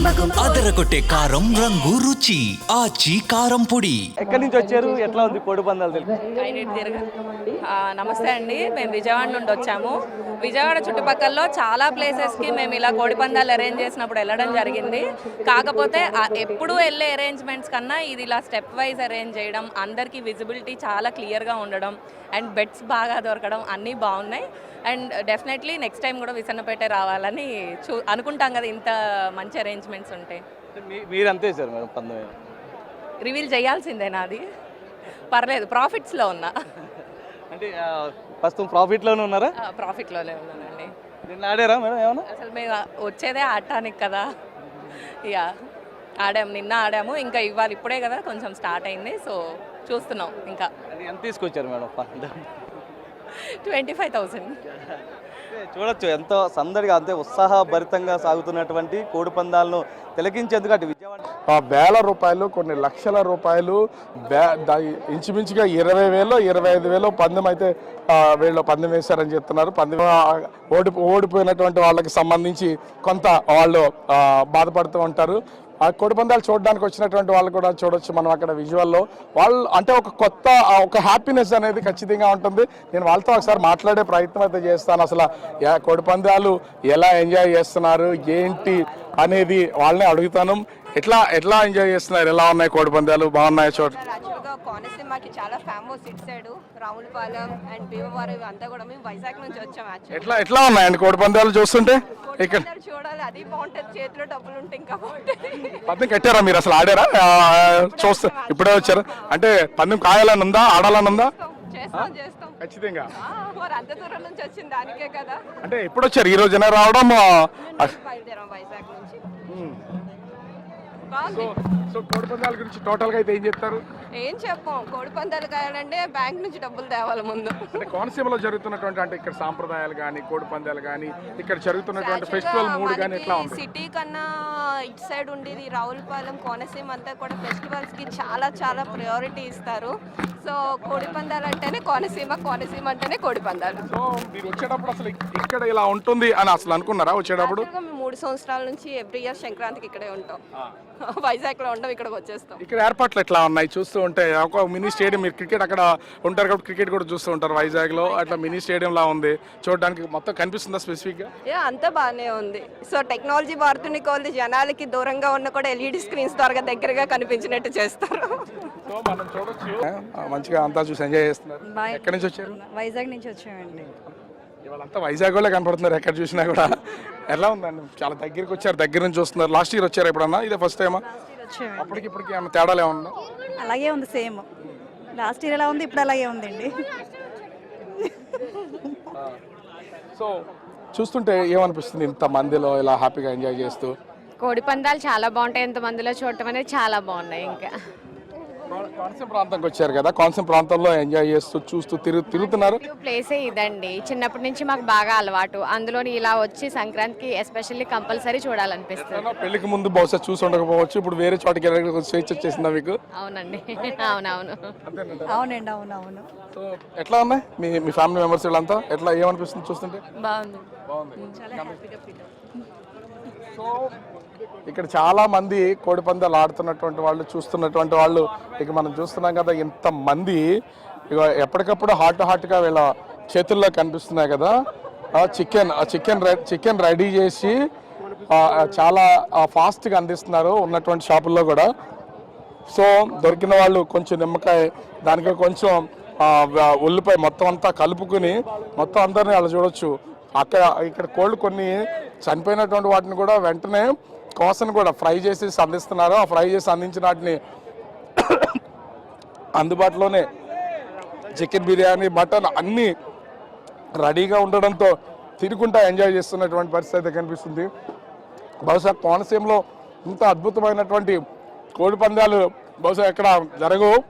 అదరగొట్టే కారం రంగు రుచి ఆచి కారం పొడి. ఎక్కడి నుంచి వచ్చారు, ఎట్లా ఉంది కోడి పందాలు తెలుసు? నమస్తే అండి, మేము విజయవాడ నుండి వచ్చాము. విజయవాడ చుట్టుపక్కల చాలా ప్లేసెస్కి మేము ఇలా కోడి పందాలు అరేంజ్ చేసినప్పుడు వెళ్ళడం జరిగింది. కాకపోతే ఎప్పుడు వెళ్ళే అరేంజ్మెంట్స్ కన్నా ఇది ఇలా స్టెప్ వైజ్ అరేంజ్ చేయడం, అందరికీ విజిబిలిటీ చాలా క్లియర్గా ఉండడం అండ్ బెడ్స్ బాగా దొరకడం అన్నీ బాగున్నాయి. అండ్ డెఫినెట్లీ నెక్స్ట్ టైం కూడా విసన్నపేట రావాలని అనుకుంటాం కదా, ఇంత మంచి అరేంజ్మెంట్స్ ఉంటాయి. మీరు అంతే సార్ మేడం, పందెం రివీల్ చేయాల్సిందేనా? అది పర్లేదు, ప్రాఫిట్స్లో ఉన్నా. అంటే ప్రస్తుతం ప్రాఫిట్లోనే ఉన్నారా? ప్రాఫిట్లోనే ఉన్నానండి. నిన్న ఆడారా మేడం ఏమన్నా? అసలు మేము వచ్చేదే ఆడటానికి కదా, ఇక ఆడాము, నిన్న ఆడాము. ఇంకా ఇవాళ ఇప్పుడే కదా కొంచెం స్టార్ట్ అయింది, సో చూస్తున్నాం. ఇంకా ఎంత తీసుకొచ్చారు మేడం? 25,000. చూడొచ్చు ఎంతో సందడిగా, అంతే ఉత్సాహభరితంగా సాగుతున్నటువంటి కోడి పందాలను తిలకించేందుకు అటు విజయవాడ వేల రూపాయలు, కొన్ని లక్షల రూపాయలు, ఇంచుమించుగా 20,000 25,000 పందెం అయితే వీళ్ళు పందెం వేశారని చెప్తున్నారు. పందెం ఓడిపోయినటువంటి వాళ్ళకి సంబంధించి కొంత వాళ్ళు బాధపడుతూ ఉంటారు. ఆ కోడి పందాలు చూడడానికి వచ్చినటువంటి వాళ్ళు కూడా చూడొచ్చు మనం అక్కడ విజువల్లో. వాళ్ళు అంటే ఒక కొత్త ఒక హ్యాపీనెస్ అనేది ఖచ్చితంగా ఉంటుంది. నేను వాళ్ళతో ఒకసారి మాట్లాడే ప్రయత్నం అయితే చేస్తాను. అసలు కోడి పందాలు ఎలా ఎంజాయ్ చేస్తున్నారు ఏంటి అనేది వాళ్ళని అడుగుతాను. ఎట్లా ఎంజాయ్ చేస్తున్నారు, ఎలా ఉన్నాయి కోడి పందాలు, బాగున్నాయి? యాక్చువల్గా కోనసీమకి చాలా ఫేమస్ ఇటు సైడ్ రావులపాలెం అండ్ భీమవరం ఇవంతా కూడా మేము వైజాగ్ నుంచి వచ్చాం. ఎట్లా ఉన్నాయండి కోడి పందాలు చూస్తుంటే? ఇక్కడ చూడాలి, అది బాగుంటుంది, చేతిలో డబ్బులు ఉంటే ఇంకా బాగుంటుంది. పందెం కట్టారా మీరు? అసలు ఆడారా? చూస్తే ఇప్పుడే వచ్చారు అంటే పందెం కాయాలని ఉందా, ఆడాలని ఉందా? చేస్తాం ఖచ్చితంగా. మరి అంత దూరం నుంచి వచ్చింది దానికే కదా. అంటే ఎప్పుడు వచ్చారు? ఈ రోజునే రావడం? బయలుదేరాం వైజాగ్ నుంచి. సో కోడి పందాల గురించి టోటల్ గా అయితే ఏం చెప్తారు? ఏం చెప్పాం, కోడి పందాలు కాయాలంటే బ్యాంక్ నుంచి డబ్బులు తేవాలి ముందు. అంటే కోనసీమలో జరుగుతున్నటువంటి అంటే ఇక్కడ సాంప్రదాయాలు కానీ, కోడి పందాలు కానీ, ఇక్కడ జరుగుతున్నటువంటి ఫెస్టివల్ మూడ్ కానీ ఎట్లా ఉంది? సిటీ కన్నా ఇటు సైడ్ ఉండేది రావులపాలెం కోనసీమ అంతా కూడా ఫెస్టివల్స్ కి చాలా చాలా ప్రయారిటీ ఇస్తారు. సో కోడి పందాలు అంటేనే కోనసీమ, కోనసీమ అంటేనే కోడి పందాలు. సో మీరు వచ్చేటప్పుడు అసలు ఇక్కడ ఇలా ఉంటుంది అని అసలు అనుకున్నారా వచ్చేటప్పుడు? మేము 3 సంవత్సరాల నుంచి ఎవ్రీ ఇయర్ సంక్రాంతికి ఇక్కడే ఉంటాం. వైజాగ్ లో ఉంటాం, ఇక్కడికి వచ్చేస్తాం. ఇక్కడ ఏర్పాట్లు ఎట్లా ఉన్నాయి చూస్తూ ఉంటే? ఒక మినీ స్టేడియం, మీరు క్రికెట్ అక్కడ ఉంటారు కాబట్టి క్రికెట్ కూడా చూస్తూ ఉంటారు వైజాగ్ లో, అట్లా మినీ స్టేడియం లా ఉంది చూడడానికి. మొత్తం కనిపిస్తుందా స్పెసిఫిక్ గా? అంతా బాగానే ఉంది. సో టెక్నాలజీ వాడుతున్న కొద్ది జనాలకి దూరంగా ఉన్న కూడా ఎల్ఈడి స్క్రీన్స్ ద్వారా దగ్గరగా కనిపించినట్టు చేస్తారు. సో మనం చూడొచ్చు, మంచిగా అంతా చూసి ఎంజాయ్ చేస్తున్నారు. ఎక్కడి నుంచి వచ్చారు? వైజాగ్ నుంచి వచ్చామండి. ఇవాళంతా వైజాగ్ వాళ్ళే కనపడుతున్నారు ఎక్కడ చూసినా కూడా. ఎలా ఉందండి? చాలా దగ్గరికి వచ్చారు, దగ్గర నుంచి వస్తున్నారు. లాస్ట్ ఇయర్ వచ్చారు ఎప్పుడన్నా? ఇదే ఫస్ట్ టైమా? అప్పటికి ఇప్పటికి ఏమన్నా తేడాలు ఏమన్నా? అలాగే ఉంది, సేమ్. లాస్ట్ ఇయర్ ఎలా ఉంది, ఇప్పుడు అలాగే ఉందండి. సో చూస్తుంటే ఏమనిపిస్తుంది ఇంత మందిలో ఇలా హ్యాపీగా ఎంజాయ్ చేస్తూ? కోడి పందాలు చాలా బాగుంటాయి, ఇంత మందిలో చూడటం అనేది చాలా బాగున్నాయి. ఇంకా కోనసీమ ప్రాంతానికి వచ్చారు కదా, కోనసీమ ప్రాంతంలో ఎంజాయ్ చేస్తూ చూస్తూ తిరుగుతున్నారు. ప్లేసే ఇదండి, చిన్నప్పటి నుంచి మాకు బాగా అలవాటు. అందులోని ఇలా వచ్చి సంక్రాంతికి ఎస్పెషల్లీ కంపల్సరీ చూడాలనిపిస్తుంది. పెళ్లికి ముందు బహుశా చూసి ఉండకపోవచ్చు, ఇప్పుడు వేరే చోటకి వెళ్ళడానికి స్వేచ్ఛ వచ్చేసిందా మీకు? అవునండి, అవునవును. అవునండి, అవునవును. సో ఎట్లా ఉన్నాయి మీ ఫ్యామిలీ మెంబర్స్ వీళ్ళంతా? ఎట్లా ఏమనిపిస్తుంది చూస్తుంటే? బాగుంది. సో ఇక్కడ చాలా మంది కోడి పందాలు ఆడుతున్నటువంటి వాళ్ళు, చూస్తున్నటువంటి వాళ్ళు ఇక మనం చూస్తున్నాం కదా, ఇంత మంది ఇక ఎప్పటికప్పుడు హాట్గా వీళ్ళ చేతుల్లో కనిపిస్తున్నాయి కదా. చికెన్ రెడీ చేసి చాలా ఫాస్ట్గా అందిస్తున్నారు ఉన్నటువంటి షాపుల్లో కూడా. సో దొరికిన వాళ్ళు కొంచెం నిమ్మకాయ, దానికి కొంచెం ఉల్లిపాయ మొత్తం అంతా కలుపుకుని మొత్తం అందరినీ అలా చూడొచ్చు. ఇక్కడ కోళ్ళు కొన్ని చనిపోయినటువంటి వాటిని కూడా వెంటనే కోసను కూడా ఫ్రై చేసి అందిస్తున్నారు. ఆ ఫ్రై చేసి అందించిన వాటిని అందుబాటులోనే చికెన్ బిర్యానీ, మటన్ అన్నీ రెడీగా ఉండడంతో తిరుగుంటా ఎంజాయ్ చేస్తున్నటువంటి పరిస్థితి అయితే కనిపిస్తుంది. బహుశా కోనసీమలో ఇంత అద్భుతమైనటువంటి కోడి పందాలు బహుశా ఎక్కడ జరగవు.